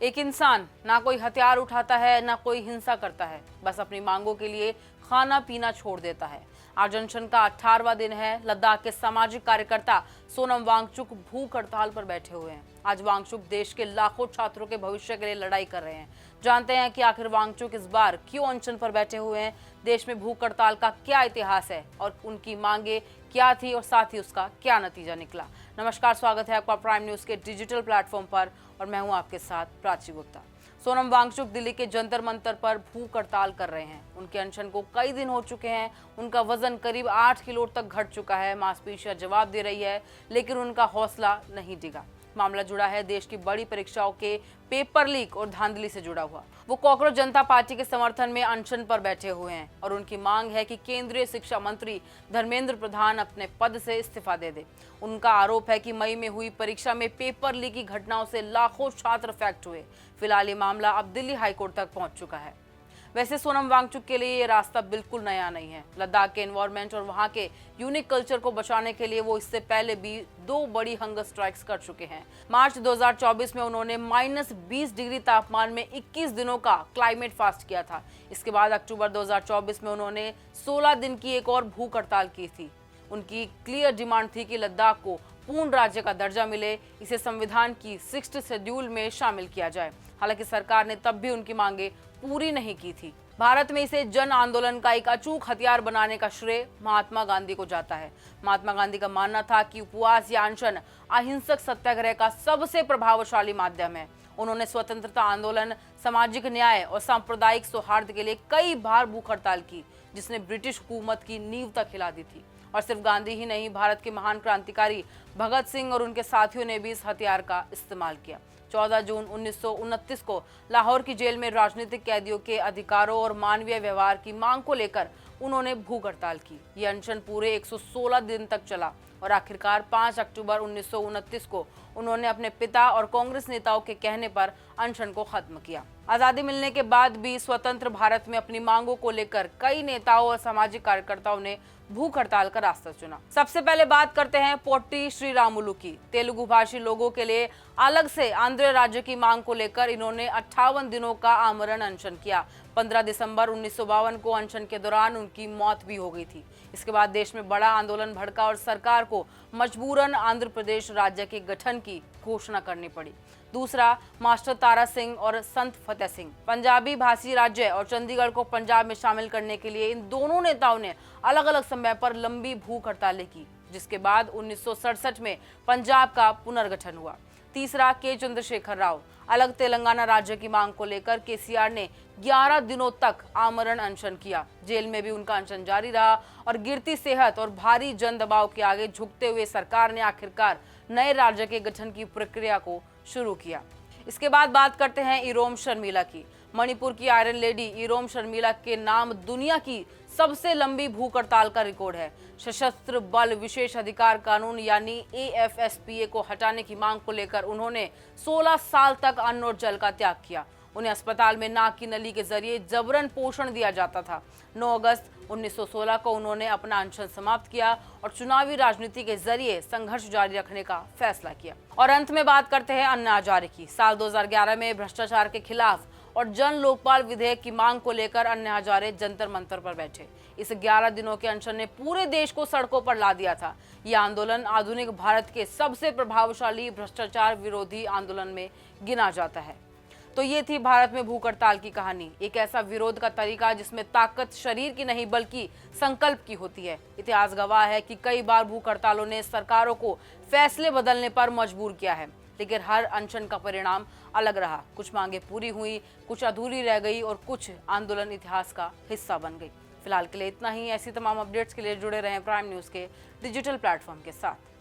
एक इंसान ना कोई हथियार उठाता है ना कोई हिंसा करता है, बस अपनी मांगों के लिए खाना पीना छोड़ देता है। आज अनशन का 18वां दिन है। लद्दाख के सामाजिक कार्यकर्ता सोनम वांगचुक भूख हड़ताल पर बैठे हुए हैं। आज वांगचुक देश के लाखों छात्रों के भविष्य के लिए लड़ाई कर रहे हैं। जानते हैं कि आखिर वांगचुक इस बार क्यों अनशन पर बैठे हुए हैं, देश में भूख हड़ताल का क्या इतिहास है और उनकी मांगे क्या थी और साथ ही उसका क्या नतीजा निकला। नमस्कार, स्वागत है आपका प्राइम न्यूज के डिजिटल प्लेटफॉर्म पर और मैं हूं आपके साथ प्राची गुप्ता। सोनम वांगचुक दिल्ली के जंतर मंतर पर भूख हड़ताल कर रहे हैं। उनके अनशन को कई दिन हो चुके हैं। उनका वजन करीब 8 किलो तक घट चुका है। मांसपेशियां जवाब दे रही है, लेकिन उनका हौसला नहीं डिगा। मामला जुड़ा है देश की बड़ी परीक्षाओं के पेपर लीक और धांधली से जुड़ा हुआ। वो कॉकरोच जनता पार्टी के समर्थन में अनशन पर बैठे हुए हैं और उनकी मांग है कि केंद्रीय शिक्षा मंत्री धर्मेंद्र प्रधान अपने पद से इस्तीफा दे दे। उनका आरोप है कि मई में हुई परीक्षा में पेपर लीक की घटनाओं से लाखों छात्र अफेक्ट हुए। फिलहाल ये मामला अब दिल्ली हाईकोर्ट तक पहुंच चुका है। वैसे सोनम वांगचुक के लिए ये रास्ता बिल्कुल नया नहीं है। लद्दाख के एनवायरनमेंट और वहां के यूनिक कल्चर को बचाने के लिए वो इससे पहले भी 2 बड़ी हंगर स्ट्राइक्स कर चुके हैं। मार्च 2024 में उन्होंने -20 डिग्री तापमान में 21 दिनों का क्लाइमेट फास्ट किया था। इसके बाद अक्टूबर 2024 में उन्होंने 16 दिन की एक और भूख हड़ताल की थी। उनकी क्लियर डिमांड थी कि लद्दाख को पूर्ण राज्य का दर्जा मिले, इसे संविधान की 6th शेड्यूल में शामिल किया जाए। हालांकि सरकार ने तब भी उनकी मांगे पूरी नहीं की थी। भारत में इसे जन आंदोलन का एक अचूक हथियार बनाने का श्रेय महात्मा गांधी को जाता है। महात्मा गांधी का मानना था कि उपवास या अनशन अहिंसक सत्याग्रह का सबसे प्रभावशाली माध्यम है। उन्होंने स्वतंत्रता आंदोलन, सामाजिक न्याय और सांप्रदायिक सौहार्द के लिए कई बार भूख हड़ताल की, जिसने ब्रिटिश हुकूमत की नींव तक हिला दी थी। और सिर्फ गांधी ही नहीं, भारत के महान क्रांतिकारी भगत सिंह और उनके साथियों ने भी इस हथियार का इस्तेमाल किया। 14 जून 1929 को लाहौर की जेल में राजनीतिक कैदियों के अधिकारों और मानवीय व्यवहार की मांग को लेकर उन्होंने भूख हड़ताल की। यह अनशन पूरे 116 दिन तक चला और आखिरकार 5 अक्टूबर 1929 को उन्होंने अपने पिता और कांग्रेस नेताओं के कहने पर अनशन को खत्म किया। आजादी मिलने के बाद भी स्वतंत्र भारत में अपनी मांगों को लेकर कई नेताओं और सामाजिक कार्यकर्ताओं ने भूख हड़ताल का रास्ता चुना। सबसे पहले बात करते हैं पोट्टी श्रीरामुलु की। तेलुगु भाषी लोगों के लिए अलग से आंध्र राज्य की मांग को लेकर इन्होंने 58 दिनों का आमरण अनशन किया। 15 दिसंबर 1952 को अनशन के दौरान उनकी मौत भी हो गई थी। इसके बाद देश में बड़ा आंदोलन भड़का और सरकार को मजबूरन आंध्र प्रदेश राज्य के गठन की घोषणा करनी पड़ी। दूसरा, मास्टर तारा सिंह और संत फतेह सिंह। पंजाबी भाषी राज्य और चंडीगढ़ को पंजाब में शामिल करने के लिए इन दोनों नेताओं ने अलग अलग समय पर लंबी भूख हड़तालें की, जिसके बाद 1967 में पंजाब का पुनर्गठन हुआ। तीसरा, के चंद्रशेखर राव। अलग तेलंगाना राज्य की मांग को लेकर केसीआर ने 11 दिनों तक आमरण अनशन किया। जेल में भी उनका अनशन जारी रहा और गिरती सेहत और भारी जन दबाव के आगे झुकते हुए सरकार ने आखिरकार नए राज्य के गठन की प्रक्रिया को शुरू किया। इसके बाद बात करते हैं इरोम शर्मिला की। मणिपुर की आयरन लेडी इरोम शर्मिला के नाम दुनिया की सबसे लंबी भूख हड़ताल का रिकॉर्ड है। सशस्त्र बल विशेष अधिकार कानून यानी AFSPA को हटाने की मांग को लेकर उन्होंने 16 साल तक अन्न और जल का त्याग किया। उन्हें अस्पताल में नाक की नली के जरिए जबरन पोषण दिया जाता था। 9 अगस्त 1916 को उन्होंने अपना अनशन समाप्त किया और चुनावी राजनीति के जरिए संघर्ष जारी रखने का फैसला किया। और अंत में बात करते हैं अन्ना हजारे की। साल 2011 में भ्रष्टाचार के खिलाफ और जन लोकपाल विधेयक की मांग को लेकर अन्ना हजारे जंतर मंतर पर बैठे। इस 11 दिनों के अनशन ने पूरे देश को सड़कों पर ला दिया था। यह आंदोलन आधुनिक भारत के सबसे प्रभावशाली भ्रष्टाचार विरोधी आंदोलन में गिना जाता है। तो ये थी भारत में भूख हड़ताल की कहानी। एक ऐसा विरोध का तरीका जिसमें ताकत शरीर की नहीं बल्कि संकल्प की होती है। इतिहास गवाह है कि कई बार भूख हड़तालों ने सरकारों को फैसले बदलने पर मजबूर किया है, लेकिन हर अनशन का परिणाम अलग रहा। कुछ मांगे पूरी हुई, कुछ अधूरी रह गई और कुछ आंदोलन इतिहास का हिस्सा बन गई। फिलहाल के लिए इतना ही। ऐसी तमाम अपडेट्स के लिए जुड़े रहें प्राइम न्यूज के डिजिटल प्लेटफॉर्म के साथ।